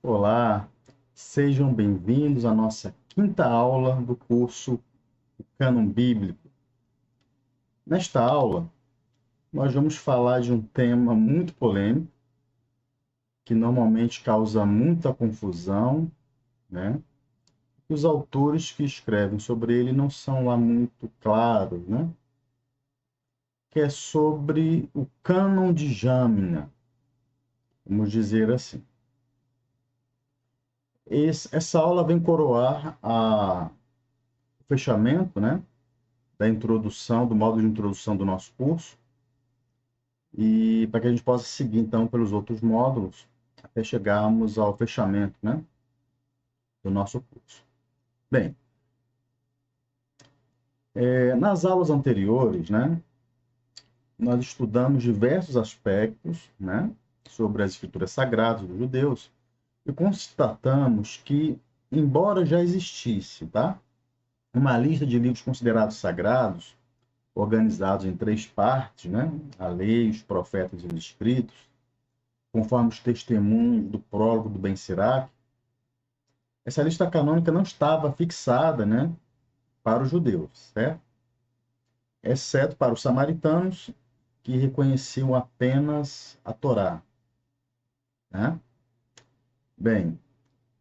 Olá, sejam bem-vindos à nossa quinta aula do curso O Cânon Bíblico. Nesta aula, nós vamos falar de um tema muito polêmico, que normalmente causa muita confusão, né? Os autores que escrevem sobre ele não são lá muito claros, né? Que é sobre o Cânon de Jâmina, vamos dizer assim. Essa aula vem coroar o fechamento, né? Da introdução, do modo de introdução do nosso curso, e para que a gente possa seguir, então, pelos outros módulos, até chegarmos ao fechamento, né, do nosso curso. Bem, nas aulas anteriores, né, nós estudamos diversos aspectos, né, sobre as escrituras sagradas dos judeus, e constatamos que, embora já existisse, tá, uma lista de livros considerados sagrados, organizados em três partes, né, a lei, os profetas e os escritos, conforme os testemunhos do prólogo do Ben Sirac, essa lista canônica não estava fixada, né, para os judeus, certo? Exceto para os samaritanos, que reconheciam apenas a Torá, né? Bem,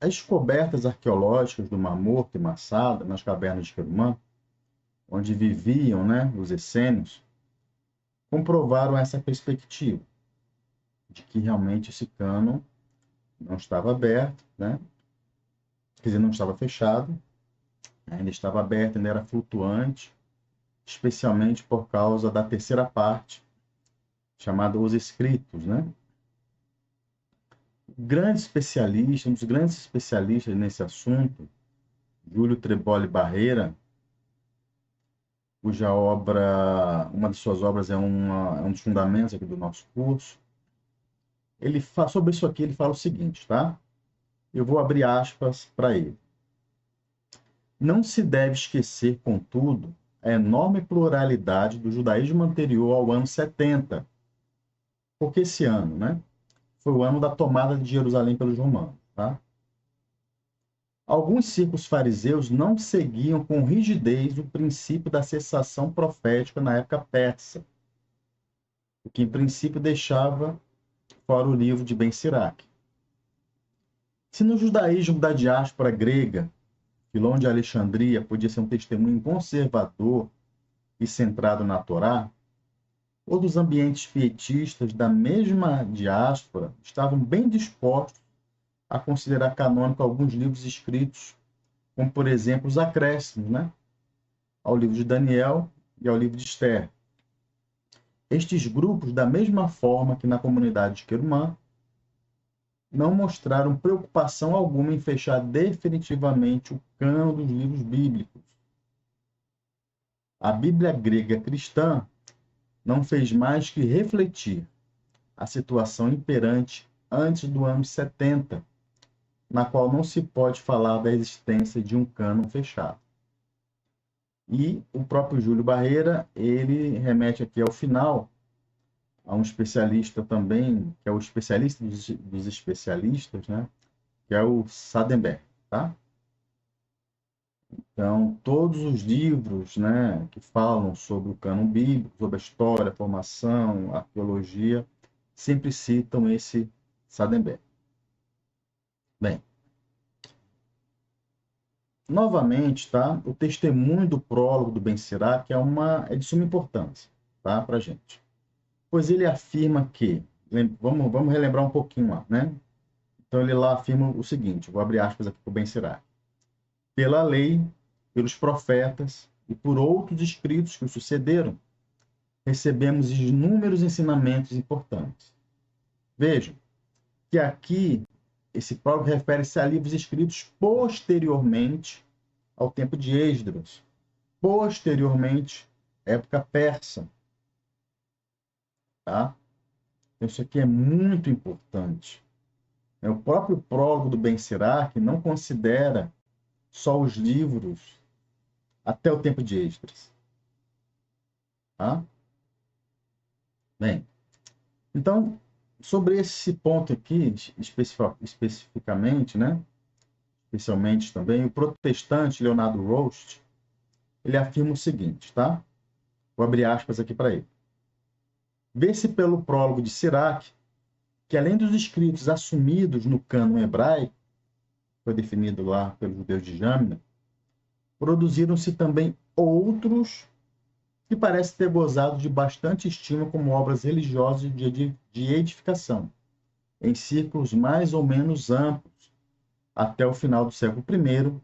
as descobertas arqueológicas do Mar Morto e Massada, nas cavernas de Querumã, onde viviam, né, os essênios, comprovaram essa perspectiva de que realmente esse cânon não estava aberto, né? Quer dizer, não estava fechado, ainda estava aberto, ainda era flutuante, especialmente por causa da terceira parte, chamada Os Escritos, né? Grande especialista, um dos grandes especialistas nesse assunto, Júlio Treboli Barreira, cuja obra, uma de suas obras é um dos fundamentos aqui do nosso curso, ele fala sobre isso aqui, ele fala o seguinte, tá? Eu vou abrir aspas para ele. Não se deve esquecer, contudo, a enorme pluralidade do judaísmo anterior ao ano 70, porque esse ano, né, foi o ano da tomada de Jerusalém pelos romanos, tá? Alguns círculos fariseus não seguiam com rigidez o princípio da cessação profética na época persa, o que em princípio deixava fora o livro de Ben Sirac. Se no judaísmo da diáspora grega, Filão de Alexandria podia ser um testemunho conservador e centrado na Torá, ou dos ambientes pietistas da mesma diáspora estavam bem dispostos a considerar canônico alguns livros escritos, como, por exemplo, os acréscimos, né, ao livro de Daniel e ao livro de Esther. Estes grupos, da mesma forma que na comunidade de Querumã, não mostraram preocupação alguma em fechar definitivamente o cânon dos livros bíblicos. A Bíblia grega cristã não fez mais que refletir a situação imperante antes do ano 70, na qual não se pode falar da existência de um cânon fechado. E o próprio Júlio Barreira, ele remete aqui ao final a um especialista também, que é o especialista dos especialistas, né? Que é o Sadenberg, tá? Então, todos os livros, né, que falam sobre o cânon bíblico, sobre a história, a formação, a arqueologia, sempre citam esse Sadenberg. Bem, novamente, tá? O testemunho do prólogo do Ben Sirac é de suma importância, tá, para a gente. Pois ele afirma que, vamos relembrar um pouquinho lá, né? Então ele lá afirma o seguinte, vou abrir aspas aqui para o Ben Sirac. Pela lei, pelos profetas e por outros escritos que o sucederam, recebemos inúmeros ensinamentos importantes. Vejam que aqui esse prólogo refere-se a livros escritos posteriormente ao tempo de Esdras, posteriormente época persa, tá? Isso aqui é muito importante. O próprio prólogo do Ben Sirac não considera só os livros até o tempo de Esdras. Tá? Bem, então, Sobre esse ponto aqui, especificamente, né? Especialmente também, o protestante Leonardo Rost, ele afirma o seguinte, tá? Vou abrir aspas aqui para ele. Vê-se pelo prólogo de Sirac que, além dos escritos assumidos no cânon hebraico, foi definido lá pelos judeus de Jâmina, produziram-se também outros que parecem ter gozado de bastante estima como obras religiosas de edificação, em círculos mais ou menos amplos, até o final do século I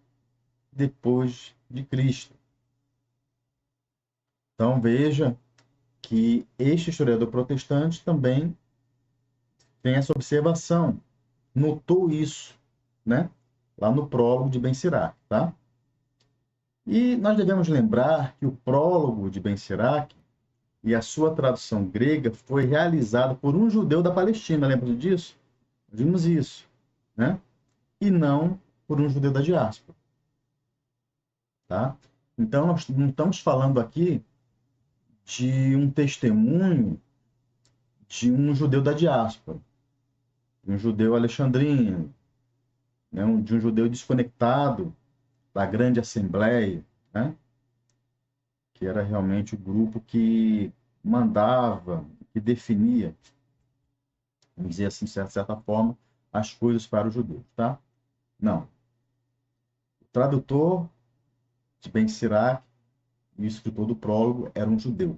depois de Cristo. Então veja que este historiador protestante também tem essa observação, notou isso, né? Lá no prólogo de Ben Sirac, tá? E nós devemos lembrar que o prólogo de Ben Sirac e a sua tradução grega foi realizada por um judeu da Palestina, lembra disso? Vimos isso, né? E não por um judeu da diáspora, tá? Então, nós não estamos falando aqui de um testemunho de um judeu da diáspora, de um judeu alexandrino, né? De um judeu desconectado da grande assembleia, né? Que era realmente o grupo que mandava, que definia, vamos dizer assim, de certa forma, as coisas para os judeus, tá? Não. O tradutor de Ben Sirac e o escritor do prólogo era um judeu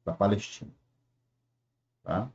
da Palestina, tá?